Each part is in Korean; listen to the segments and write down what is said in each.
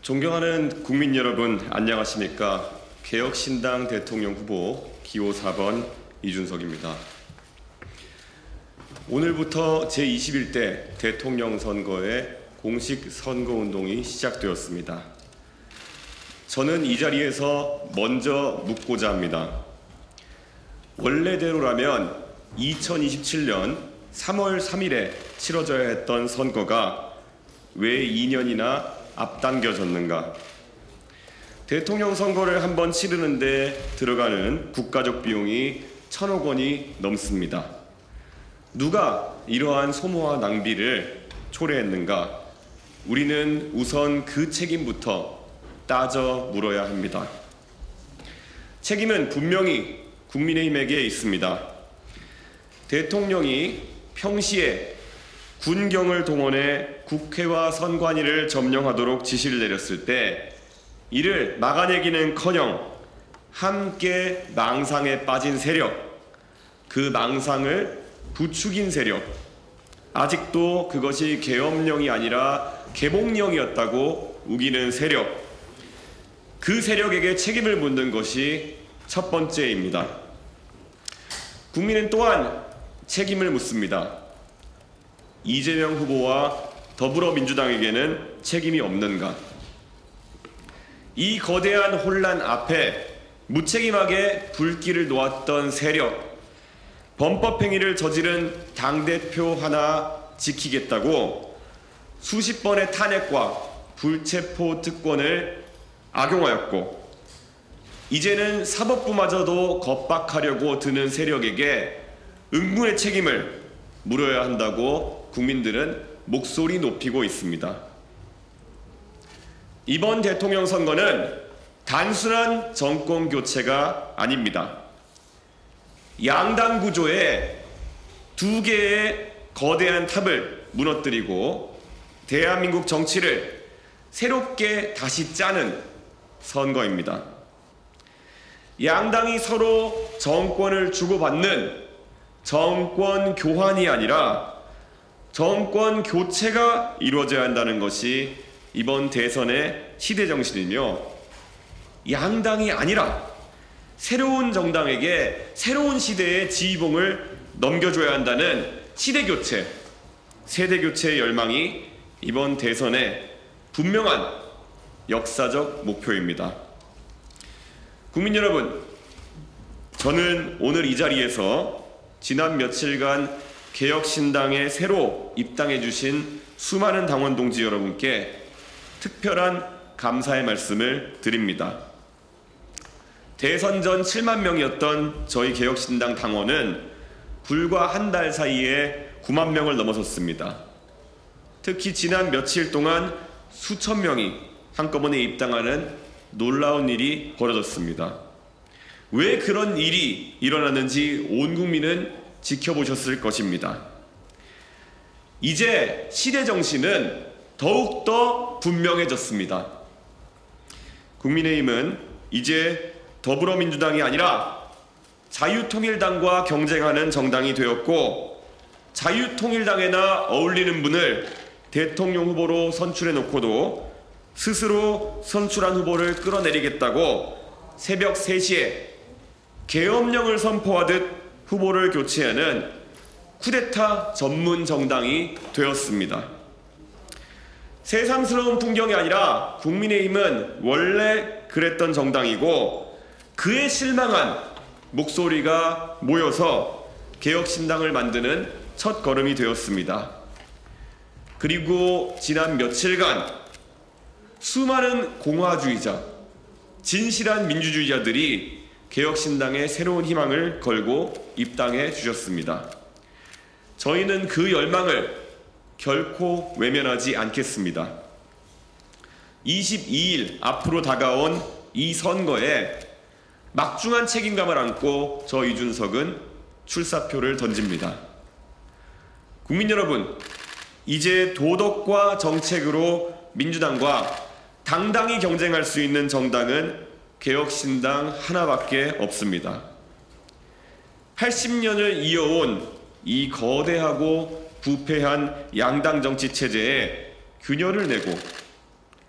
존경하는 국민 여러분, 안녕하십니까? 개혁신당 대통령 후보 기호 4번 이준석입니다. 오늘부터 제21대 대통령 선거의 공식 선거운동이 시작되었습니다. 저는 이 자리에서 먼저 묻고자 합니다. 원래대로라면 2027년 3월 3일에 치러져야 했던 선거가 왜 2년이나 앞당겨졌는가? 대통령 선거를 한번 치르는데 들어가는 국가적 비용이 1,000억 원이 넘습니다. 누가 이러한 소모와 낭비를 초래했는가? 우리는 우선 그 책임부터 따져 물어야 합니다. 책임은 분명히 국민의힘에게 있습니다. 대통령이 평시에 군경을 동원해 국회와 선관위를 점령하도록 지시를 내렸을 때 이를 막아내기는커녕 함께 망상에 빠진 세력, 그 망상을 부추긴 세력, 아직도 그것이 계엄령이 아니라 개몽령이었다고 우기는 세력, 그 세력에게 책임을 묻는 것이 첫 번째입니다. 국민은 또한 책임을 묻습니다. 이재명 후보와 더불어민주당에게는 책임이 없는가? 이 거대한 혼란 앞에 무책임하게 불길을 놓았던 세력, 범법행위를 저지른 당대표 하나 지키겠다고 수십 번의 탄핵과 불체포 특권을 악용하였고, 이제는 사법부마저도 겁박하려고 드는 세력에게 응분의 책임을 물어야 한다고 국민들은 목소리 높이고 있습니다. 이번 대통령 선거는 단순한 정권 교체가 아닙니다. 양당 구조의 두 개의 거대한 탑을 무너뜨리고 대한민국 정치를 새롭게 다시 짜는 선거입니다. 양당이 서로 정권을 주고받는 정권 교환이 아니라 정권 교체가 이루어져야 한다는 것이 이번 대선의 시대 정신이며, 양당이 아니라 새로운 정당에게 새로운 시대의 지휘봉을 넘겨줘야 한다는 시대 교체, 세대 교체의 열망이 이번 대선의 분명한 역사적 목표입니다. 국민 여러분, 저는 오늘 이 자리에서 지난 며칠간 개혁신당에 새로 입당해 주신 수많은 당원 동지 여러분께 특별한 감사의 말씀을 드립니다. 대선 전 7만 명이었던 저희 개혁신당 당원은 불과 한 달 사이에 9만 명을 넘어섰습니다. 특히 지난 며칠 동안 수천 명이 한꺼번에 입당하는 놀라운 일이 벌어졌습니다. 왜 그런 일이 일어났는지 온 국민은 지켜보셨을 것입니다. 이제 시대 정신은 더욱더 분명해졌습니다. 국민의힘은 이제 더불어민주당이 아니라 자유통일당과 경쟁하는 정당이 되었고, 자유통일당에나 어울리는 분을 대통령 후보로 선출해 놓고도 스스로 선출한 후보를 끌어내리겠다고 새벽 3시에 계엄령을 선포하듯 후보를 교체하는 쿠데타 전문 정당이 되었습니다. 새삼스러운 풍경이 아니라 국민의힘은 원래 그랬던 정당이고, 그에 실망한 목소리가 모여서 개혁신당을 만드는 첫 걸음이 되었습니다. 그리고 지난 며칠간 수많은 공화주의자, 진실한 민주주의자들이 개혁신당에 새로운 희망을 걸고 입당해 주셨습니다. 저희는 그 열망을 결코 외면하지 않겠습니다. 22일 앞으로 다가온 이 선거에 막중한 책임감을 안고 저 이준석은 출사표를 던집니다. 국민 여러분, 이제 도덕과 정책으로 민주당과 당당히 경쟁할 수 있는 정당은 개혁신당 하나밖에 없습니다. 80년을 이어온 이 거대하고 부패한 양당 정치 체제에 균열을 내고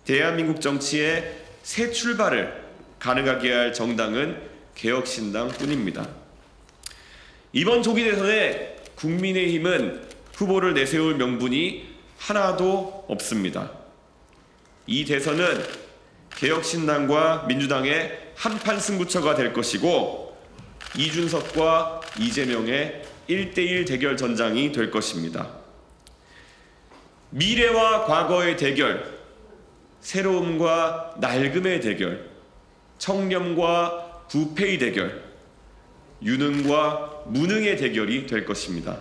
대한민국 정치의 새 출발을 가능하게 할 정당은 개혁신당뿐입니다. 이번 조기 대선에 국민의힘은 후보를 내세울 명분이 하나도 없습니다. 이 대선은 개혁신당과 민주당의 한판 승부처가 될 것이고 이준석과 이재명의 1대1 대결 전장이 될 것입니다. 미래와 과거의 대결, 새로움과 낡음의 대결, 청렴과 부패의 대결, 유능과 무능의 대결이 될 것입니다.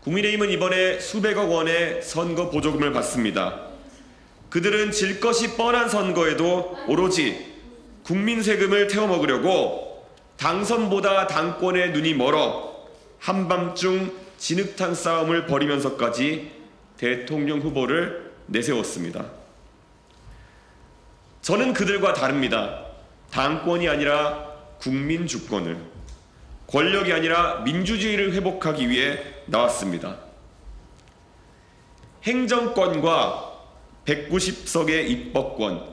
국민의힘은 이번에 수백억 원의 선거 보조금을 받습니다. 그들은 질 것이 뻔한 선거에도 오로지 국민 세금을 태워먹으려고 당선보다 당권에 눈이 멀어 한밤중 진흙탕 싸움을 벌이면서까지 대통령 후보를 내세웠습니다. 저는 그들과 다릅니다. 당권이 아니라 국민 주권을, 권력이 아니라 민주주의를 회복하기 위해 나왔습니다. 행정권과 190석의 입법권,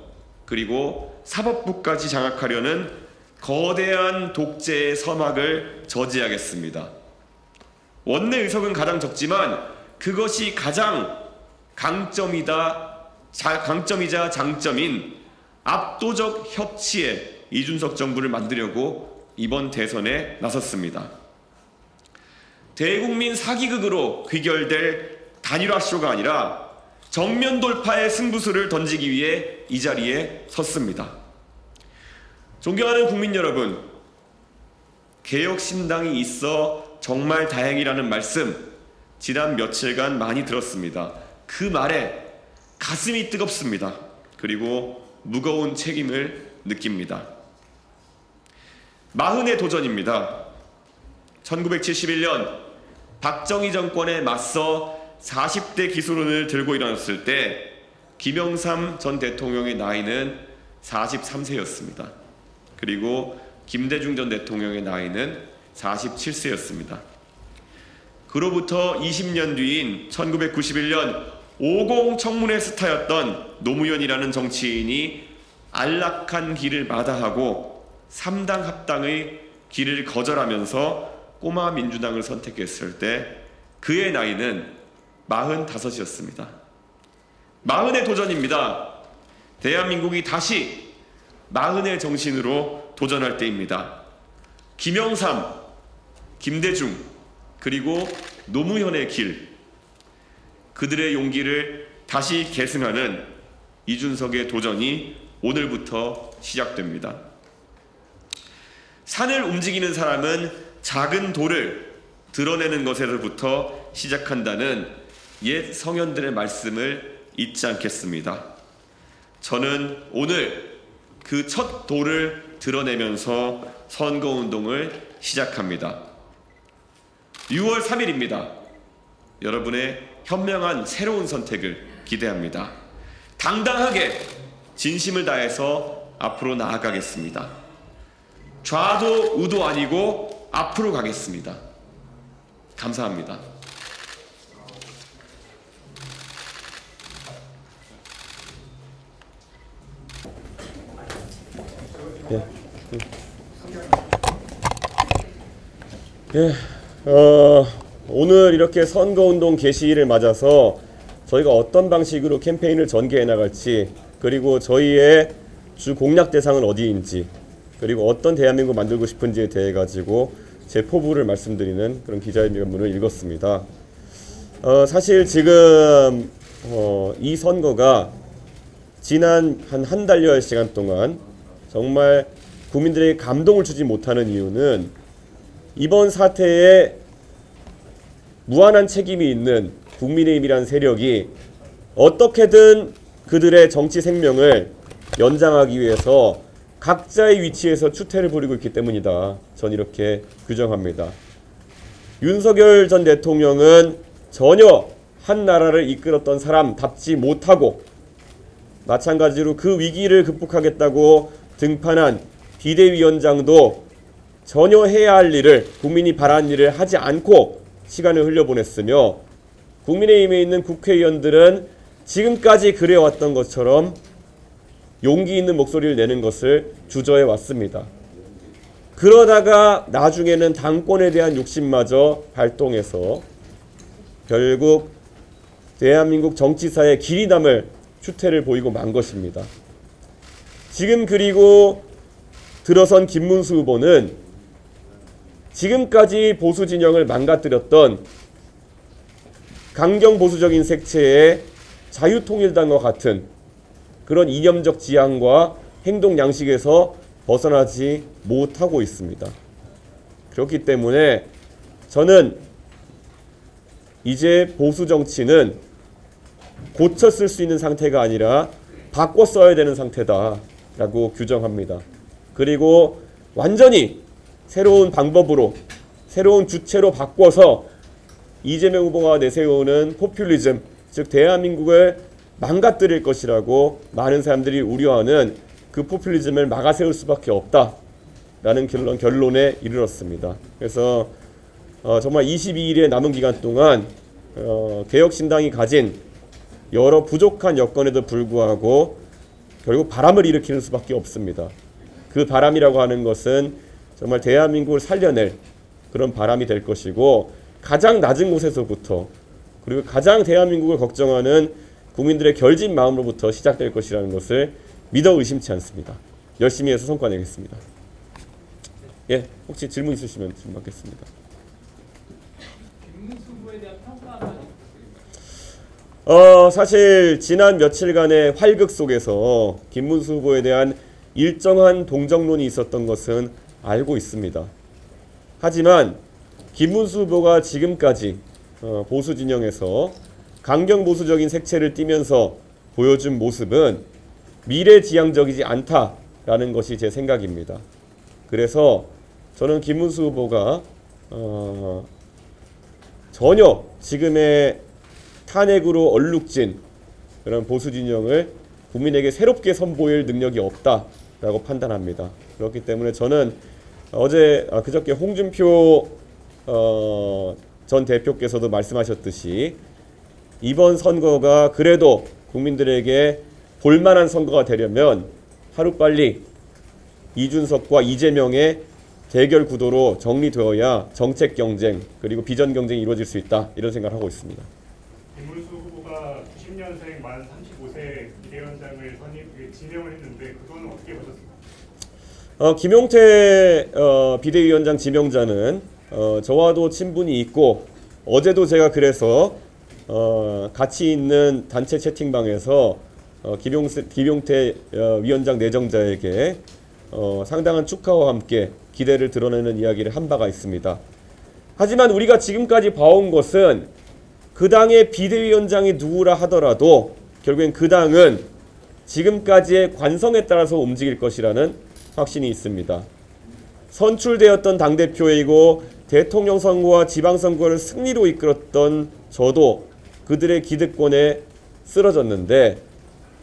그리고 사법부까지 장악하려는 거대한 독재의 서막을 저지하겠습니다. 원내 의석은 가장 적지만 그것이 가장 강점이자 장점인 압도적 협치의 이준석 정부를 만들려고 이번 대선에 나섰습니다. 대국민 사기극으로 귀결될 단일화쇼가 아니라 정면 돌파의 승부수를 던지기 위해 이 자리에 섰습니다. 존경하는 국민 여러분, 개혁신당이 있어 정말 다행이라는 말씀 지난 며칠간 많이 들었습니다. 그 말에 가슴이 뜨겁습니다. 그리고 무거운 책임을 느낍니다. 마흔의 도전입니다. 1971년 박정희 정권에 맞서 40대 기술원을 들고 일어났을 때 김영삼 전 대통령의 나이는 43세였습니다. 그리고 김대중 전 대통령의 나이는 47세였습니다. 그로부터 20년 뒤인 1991년 50 청문회 스타였던 노무현이라는 정치인이 안락한 길을 마다하고 3당 합당의 길을 거절하면서 꼬마 민주당을 선택했을 때 그의 나이는 45이었습니다. 40의 도전입니다. 대한민국이 다시 40의 정신으로 도전할 때입니다. 김영삼, 김대중, 그리고 노무현의 길, 그들의 용기를 다시 계승하는 이준석의 도전이 오늘부터 시작됩니다. 산을 움직이는 사람은 작은 돌을 드러내는 것에서부터 시작한다는 옛 성현들의 말씀을 잊지 않겠습니다. 저는 오늘 그 첫 돌을 드러내면서 선거운동을 시작합니다. 6월 3일입니다. 여러분의 현명한 새로운 선택을 기대합니다. 당당하게 진심을 다해서 앞으로 나아가겠습니다. 좌도 우도 아니고 앞으로 가겠습니다. 감사합니다. 오늘 이렇게 선거운동 개시일을 맞아서 저희가 어떤 방식으로 캠페인을 전개해 나갈지, 그리고 저희의 주 공략 대상은 어디인지, 그리고 어떤 대한민국 만들고 싶은지에 대해 가지고 제 포부를 말씀드리는 그런 기자회견문을 읽었습니다. 사실 지금 이 선거가 지난 한 달여의 시간 동안 정말 국민들에게 감동을 주지 못하는 이유는 이번 사태에 무한한 책임이 있는 국민의힘이라는 세력이 어떻게든 그들의 정치 생명을 연장하기 위해서 각자의 위치에서 추태를 부리고 있기 때문이다. 전 이렇게 규정합니다. 윤석열 전 대통령은 전혀 한 나라를 이끌었던 사람답지 못하고, 마찬가지로 그 위기를 극복하겠다고 등판한 비대위원장도 전혀 해야 할 일을, 국민이 바라는 일을 하지 않고 시간을 흘려보냈으며, 국민의힘에 있는 국회의원들은 지금까지 그래왔던 것처럼 용기 있는 목소리를 내는 것을 주저해 왔습니다. 그러다가 나중에는 당권에 대한 욕심마저 발동해서 결국 대한민국 정치사의 길이 남을 추태를 보이고 만 것입니다. 지금 그리고 들어선 김문수 후보는 지금까지 보수 진영을 망가뜨렸던 강경 보수적인 색채의 자유통일당과 같은 그런 이념적 지향과 행동 양식에서 벗어나지 못하고 있습니다. 그렇기 때문에 저는 이제 보수 정치는 고쳐 쓸 수 있는 상태가 아니라 바꿔 써야 되는 상태다라고 규정합니다. 그리고 완전히 새로운 방법으로 새로운 주체로 바꿔서 이재명 후보가 내세우는 포퓰리즘, 즉 대한민국을 망가뜨릴 것이라고 많은 사람들이 우려하는 그 포퓰리즘을 막아세울 수밖에 없다라는 결론에 이르렀습니다. 그래서 정말 22일의 남은 기간 동안 개혁신당이 가진 여러 부족한 여건에도 불구하고 결국 바람을 일으키는 수밖에 없습니다. 그 바람이라고 하는 것은 정말 대한민국을 살려낼 그런 바람이 될 것이고, 가장 낮은 곳에서부터 그리고 가장 대한민국을 걱정하는 국민들의 결진 마음으로부터 시작될 것이라는 것을 믿어 의심치 않습니다. 열심히 해서 성과 내겠습니다. 예, 혹시 질문 있으시면 질문 받겠습니다. 김문수 후보에 대한 평가 한마디 부탁드립니다. 사실 지난 며칠간의 활극 속에서 김문수 후보에 대한 일정한 동정론이 있었던 것은 알고 있습니다. 하지만 김문수 후보가 지금까지 보수 진영에서 강경 보수적인 색채를 띠면서 보여준 모습은 미래지향적이지 않다라는 것이 제 생각입니다. 그래서 저는 김문수 후보가 전혀 지금의 탄핵으로 얼룩진 그런 보수 진영을 국민에게 새롭게 선보일 능력이 없다라고 판단합니다. 그렇기 때문에 저는 그저께 홍준표 전 대표께서도 말씀하셨듯이 이번 선거가 그래도 국민들에게 볼만한 선거가 되려면 하루빨리 이준석과 이재명의 대결 구도로 정리되어야 정책 경쟁 그리고 비전 경쟁이 이루어질 수 있다, 이런 생각을 하고 있습니다. 김문수 후보가 90년생 만 35세 비대위원장을 지명을 했는데 그거는 어떻게 보셨습니까? 김용태 비대위원장 지명자는 저와도 친분이 있고, 어제도 제가 그래서 같이 있는 단체 채팅방에서 김용태 위원장 내정자에게 상당한 축하와 함께 기대를 드러내는 이야기를 한 바가 있습니다. 하지만 우리가 지금까지 봐온 것은 그 당의 비대위원장이 누구라 하더라도 결국엔 그 당은 지금까지의 관성에 따라서 움직일 것이라는 확신이 있습니다. 선출되었던 당대표이고 대통령 선거와 지방선거를 승리로 이끌었던 저도 그들의 기득권에 쓰러졌는데,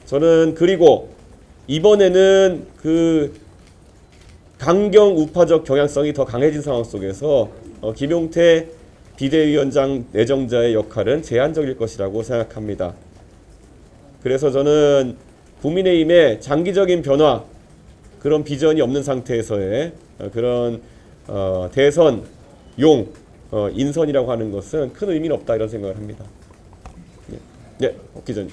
저는 그리고 이번에는 그 강경 우파적 경향성이 더 강해진 상황 속에서 김용태 비대위원장 내정자의 역할은 제한적일 것이라고 생각합니다. 그래서 저는 국민의힘의 장기적인 변화, 그런 비전이 없는 상태에서의 그런 대선용 인선이라고 하는 것은 큰 의미는 없다, 이런 생각을 합니다. 네, 박 기자님.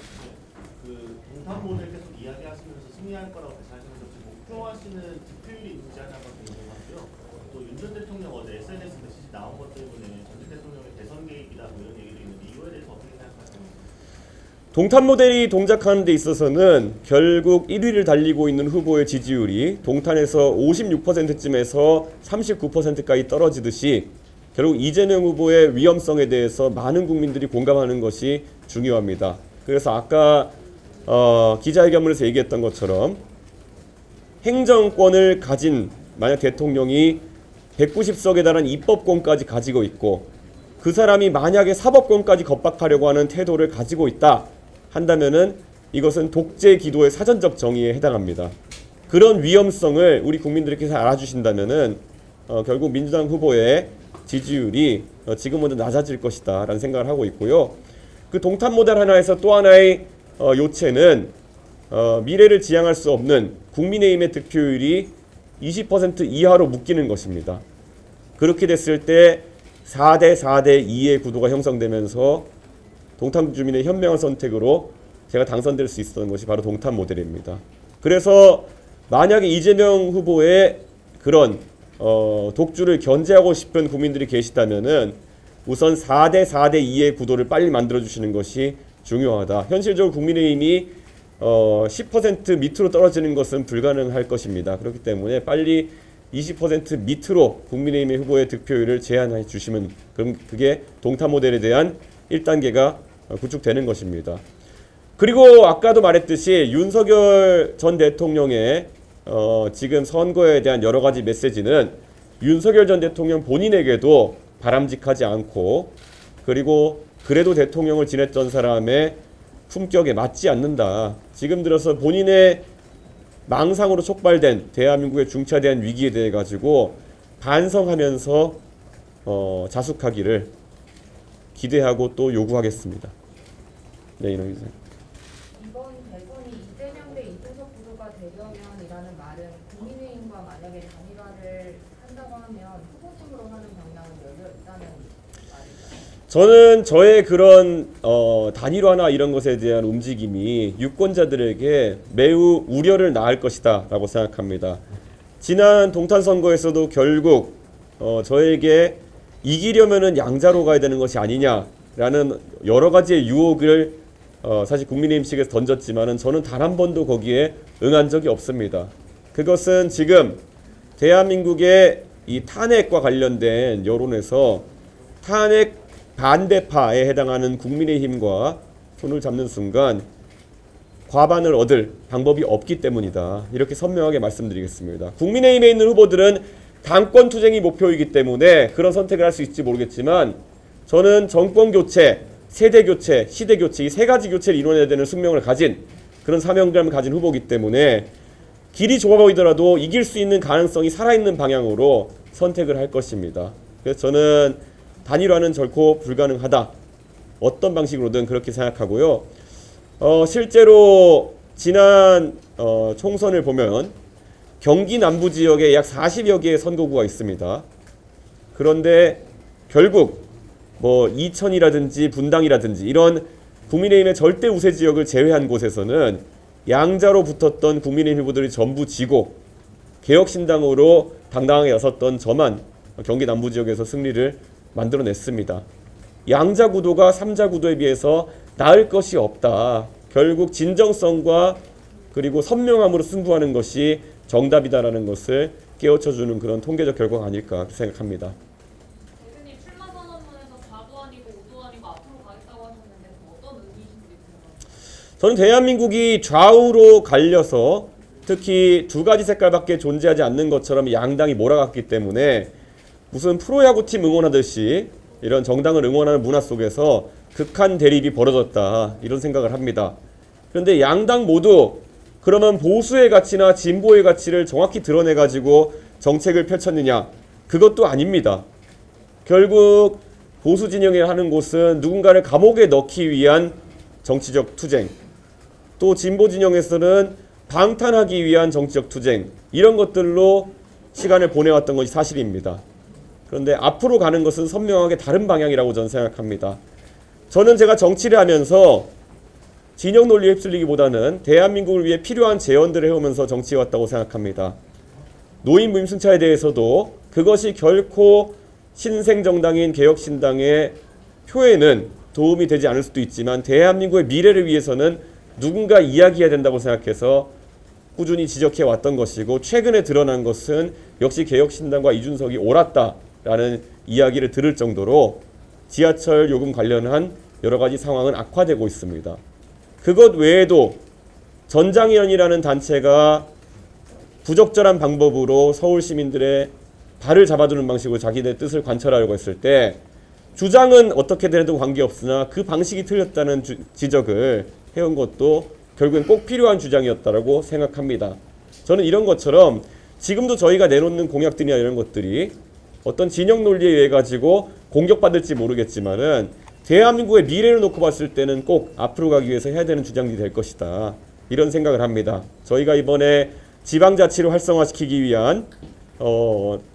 그 동탄본을 계속 이야기하시면서 승리할 거라고 하시면서 목표하시는 득표율이 있는지 하나가 궁금하고요. 또 윤 전 대통령 어제 SNS 메시지 나온 것 때문에 전 대통령의 대선 개입이다 이런 얘기도 있는데 이거에 대해서 어떻게 생각하세요? 동탄 모델이 동작하는 데 있어서는 결국 1위를 달리고 있는 후보의 지지율이 동탄에서 56%쯤에서 39%까지 떨어지듯이 결국 이재명 후보의 위험성에 대해서 많은 국민들이 공감하는 것이 중요합니다. 그래서 아까 기자회견문에서 얘기했던 것처럼 행정권을 가진 만약 대통령이 190석에 달한 입법권까지 가지고 있고 그 사람이 만약에 사법권까지 겁박하려고 하는 태도를 가지고 있다 한다면은 이것은 독재 기도의 사전적 정의에 해당합니다. 그런 위험성을 우리 국민들께서 알아주신다면은 결국 민주당 후보의 지지율이 지금보다 낮아질 것이다 라는 생각을 하고 있고요. 그 동탄 모델 하나에서 또 하나의 요체는 미래를 지향할 수 없는 국민의힘의 득표율이 20% 이하로 묶이는 것입니다. 그렇게 됐을 때 4대 4대 2의 구도가 형성되면서 동탄 주민의 현명한 선택으로 제가 당선될 수 있었던 것이 바로 동탄 모델입니다. 그래서 만약에 이재명 후보의 그런 독주를 견제하고 싶은 국민들이 계시다면은 우선 4대 4대 2의 구도를 빨리 만들어 주시는 것이 중요하다. 현실적으로 국민의힘이 10% 밑으로 떨어지는 것은 불가능할 것입니다. 그렇기 때문에 빨리 20% 밑으로 국민의힘의 후보의 득표율을 제한해 주시면 그럼 그게 동탄 모델에 대한 1단계가 구축되는 것입니다. 그리고 아까도 말했듯이 윤석열 전 대통령의 지금 선거에 대한 여러 가지 메시지는 윤석열 전 대통령 본인에게도 바람직하지 않고 그리고 그래도 대통령을 지냈던 사람의 품격에 맞지 않는다. 지금 들어서 본인의 망상으로 촉발된 대한민국의 중차대한 위기에 대해 가지고 반성하면서 자숙하기를 기대하고 또 요구하겠습니다. 네, 이놈 이제. 이번 대선이 이재명 대 이준석 구도가 되려면이라는 말은 국민의힘과 만약에 단일화를 한다고 하면 후보팀으로 하는 방향은 열려 있다는 말인가요? 저는 저의 그런 단일화나 이런 것에 대한 움직임이 유권자들에게 매우 우려를 낳을 것이다 라고 생각합니다. 지난 동탄 선거에서도 결국 저에게 이기려면은 양자로 가야 되는 것이 아니냐라는 여러 가지의 유혹을 사실 국민의힘 측에서 던졌지만은 저는 단 한 번도 거기에 응한 적이 없습니다. 그것은 지금 대한민국의 이 탄핵과 관련된 여론에서 탄핵 반대파에 해당하는 국민의힘과 손을 잡는 순간 과반을 얻을 방법이 없기 때문이다. 이렇게 선명하게 말씀드리겠습니다. 국민의힘에 있는 후보들은 당권 투쟁이 목표이기 때문에 그런 선택을 할 수 있을지 모르겠지만 저는 정권 교체, 세대 교체, 시대 교체 이 세 가지 교체를 이뤄내야 되는 숙명을 가진 그런 사명감을 가진 후보이기 때문에 길이 좁아 보이더라도 이길 수 있는 가능성이 살아있는 방향으로 선택을 할 것입니다. 그래서 저는 단일화는 결코 불가능하다. 어떤 방식으로든 그렇게 생각하고요. 실제로 지난 총선을 보면 경기 남부 지역에 약 40여 개의 선거구가 있습니다. 그런데 결국 뭐 이천이라든지 분당이라든지 이런 국민의힘의 절대 우세 지역을 제외한 곳에서는 양자로 붙었던 국민의힘 후보들이 전부 지고 개혁신당으로 당당하게 나섰던 저만 경기 남부 지역에서 승리를 만들어냈습니다. 양자 구도가 3자 구도에 비해서 나을 것이 없다. 결국 진정성과 그리고 선명함으로 승부하는 것이 정답이다라는 것을 깨우쳐주는 그런 통계적 결과가 아닐까 생각합니다. 대표님 출마 선언문에서 좌도 아니고 우도 아니고 앞으로 가겠다고 하셨는데 어떤 의미이신지 궁금합니다. 저는 대한민국이 좌우로 갈려서 특히 두 가지 색깔밖에 존재하지 않는 것처럼 양당이 몰아갔기 때문에 무슨 프로야구팀 응원하듯이 이런 정당을 응원하는 문화 속에서 극한 대립이 벌어졌다 이런 생각을 합니다. 그런데 양당 모두 그러면 보수의 가치나 진보의 가치를 정확히 드러내가지고 정책을 펼쳤느냐? 그것도 아닙니다. 결국 보수 진영에 하는 곳은 누군가를 감옥에 넣기 위한 정치적 투쟁, 또 진보 진영에서는 방탄하기 위한 정치적 투쟁, 이런 것들로 시간을 보내왔던 것이 사실입니다. 그런데 앞으로 가는 것은 선명하게 다른 방향이라고 저는 생각합니다. 저는 제가 정치를 하면서 진영 논리에 휩쓸리기보다는 대한민국을 위해 필요한 제언들을 해오면서 정치해왔다고 생각합니다. 노인 무임승차에 대해서도 그것이 결코 신생정당인 개혁신당의 표에는 도움이 되지 않을 수도 있지만 대한민국의 미래를 위해서는 누군가 이야기해야 된다고 생각해서 꾸준히 지적해왔던 것이고 최근에 드러난 것은 역시 개혁신당과 이준석이 옳았다라는 이야기를 들을 정도로 지하철 요금 관련한 여러 가지 상황은 악화되고 있습니다. 그것 외에도 전장위원이라는 단체가 부적절한 방법으로 서울 시민들의 발을 잡아두는 방식으로 자기들의 뜻을 관철하려고 했을 때 주장은 어떻게든 해도 관계없으나 그 방식이 틀렸다는 지적을 해온 것도 결국엔 꼭 필요한 주장이었다고 생각합니다. 저는 이런 것처럼 지금도 저희가 내놓는 공약들이나 이런 것들이 어떤 진영 논리에 의해 가지고 공격받을지 모르겠지만은 대한민국의 미래를 놓고 봤을 때는 꼭 앞으로 가기 위해서 해야 되는 주장이 될 것이다. 이런 생각을 합니다. 저희가 이번에 지방자치를 활성화시키기 위한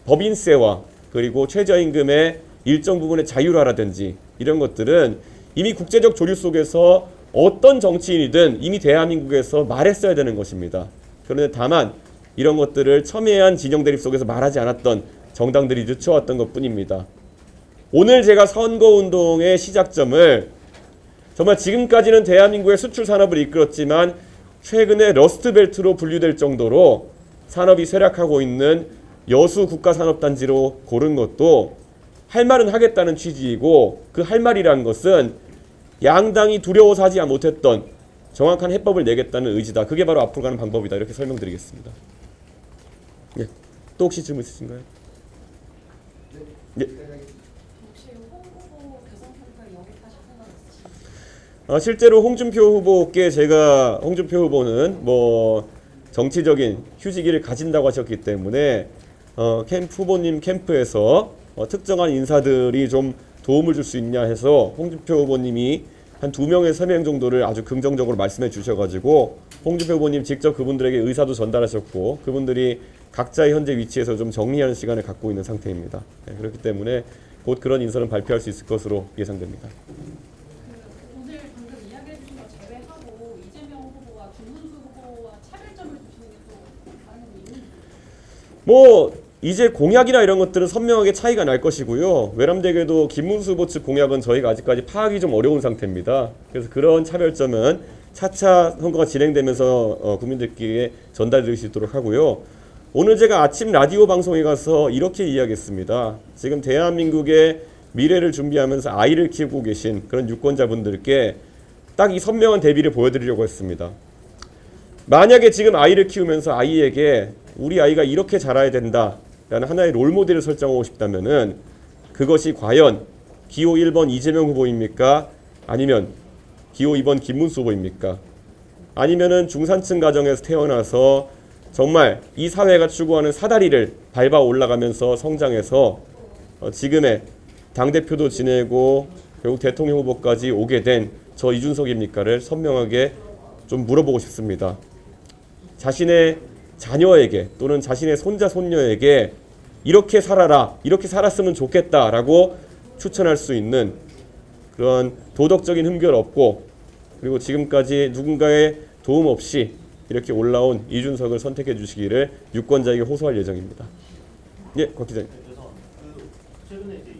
법인세와 그리고 최저임금의 일정 부분의 자율화라든지 이런 것들은 이미 국제적 조류 속에서 어떤 정치인이든 이미 대한민국에서 말했어야 되는 것입니다. 그런데 다만 이런 것들을 첨예한 진영 대립 속에서 말하지 않았던 정당들이 늦춰왔던 것뿐입니다. 오늘 제가 선거운동의 시작점을 정말 지금까지는 대한민국의 수출 산업을 이끌었지만 최근에 러스트벨트로 분류될 정도로 산업이 쇠락하고 있는 여수 국가산업단지로 고른 것도 할 말은 하겠다는 취지이고, 그 할 말이라는 것은 양당이 두려워서 하지 못했던 정확한 해법을 내겠다는 의지다. 그게 바로 앞으로 가는 방법이다. 이렇게 설명드리겠습니다. 예. 또 혹시 질문 있으신가요? 예. 혹시 홍 후보 대선 캠프에 영입하실 생각 있으신가요? 실제로 홍준표 후보께 제가 홍준표 후보는 뭐 정치적인 휴지기를 가진다고 하셨기 때문에 후보님 캠프에서 특정한 인사들이 좀 도움을 줄 수 있냐 해서 홍준표 후보님이 한 2명에서 3명 정도를 아주 긍정적으로 말씀해 주셔가지고 홍준표 후보님 직접 그분들에게 의사도 전달하셨고 그분들이 각자의 현재 위치에서 좀 정리하는 시간을 갖고 있는 상태입니다. 네, 그렇기 때문에 곧 그런 인선을 발표할 수 있을 것으로 예상됩니다. 오늘 방금 이야기해 주신 거 제외하고 이재명 후보와 김문수 후보와 차별점을 두시는 게 또 다른 이유는? 뭐 이제 공약이나 이런 것들은 선명하게 차이가 날 것이고요. 외람되게도 김문수 후보 측 공약은 저희가 아직까지 파악이 좀 어려운 상태입니다. 그래서 그런 차별점은 차차 선거가 진행되면서 국민들께 전달드릴 수 있도록 하고요. 오늘 제가 아침 라디오 방송에 가서 이렇게 이야기했습니다. 지금 대한민국의 미래를 준비하면서 아이를 키우고 계신 그런 유권자분들께 딱 이 선명한 대비를 보여드리려고 했습니다. 만약에 지금 아이를 키우면서 아이에게 우리 아이가 이렇게 자라야 된다 라는 하나의 롤모델을 설정하고 싶다면은 그것이 과연 기호 1번 이재명 후보입니까? 아니면 기호 2번 김문수 후보입니까? 아니면은 중산층 가정에서 태어나서 정말 이 사회가 추구하는 사다리를 밟아 올라가면서 성장해서 지금의 당대표도 지내고 결국 대통령 후보까지 오게 된 저 이준석입니까를 선명하게 좀 물어보고 싶습니다. 자신의 자녀에게 또는 자신의 손자 손녀에게 이렇게 살아라, 이렇게 살았으면 좋겠다라고 추천할 수 있는 그런 도덕적인 흠결 없고 그리고 지금까지 누군가의 도움 없이 이렇게 올라온 이준석을 선택해 주시기를 유권자에게 호소할 예정입니다. 예, 곽 기자님. 그래서 최근에 이제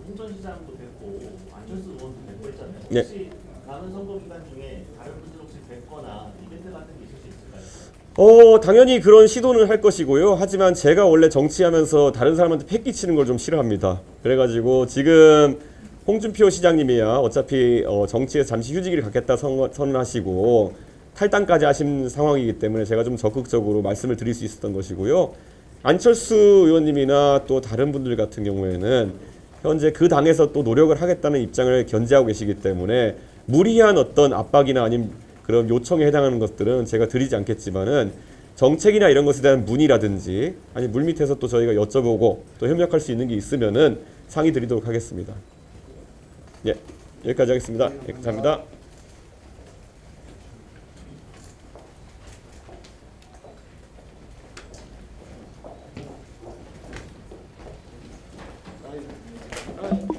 홍천 시장도 뵙고 안철수 의원도 뵙고 했잖아요. 네. 혹시 남은 선거 기간 중에 다른 분들 혹시 뵙거나 이벤트 같은 게 있을 수 있을까요? 당연히 그런 시도는 할 것이고요. 하지만 제가 원래 정치하면서 다른 사람한테 패 끼치는 걸 좀 싫어합니다. 그래가지고 지금 홍준표 시장님이야 어차피 정치에서 잠시 휴직을 갖겠다 선언하시고 탈당까지 하신 상황이기 때문에 제가 좀 적극적으로 말씀을 드릴 수 있었던 것이고요. 안철수 의원님이나 또 다른 분들 같은 경우에는 현재 그 당에서 또 노력을 하겠다는 입장을 견지하고 계시기 때문에 무리한 어떤 압박이나 아니면 그런 요청에 해당하는 것들은 제가 드리지 않겠지만은 정책이나 이런 것에 대한 문의라든지 아니 물밑에서 또 저희가 여쭤보고 또 협력할 수 있는 게 있으면은 상의 드리도록 하겠습니다. 예, 여기까지 하겠습니다. 예, 감사합니다. 아니,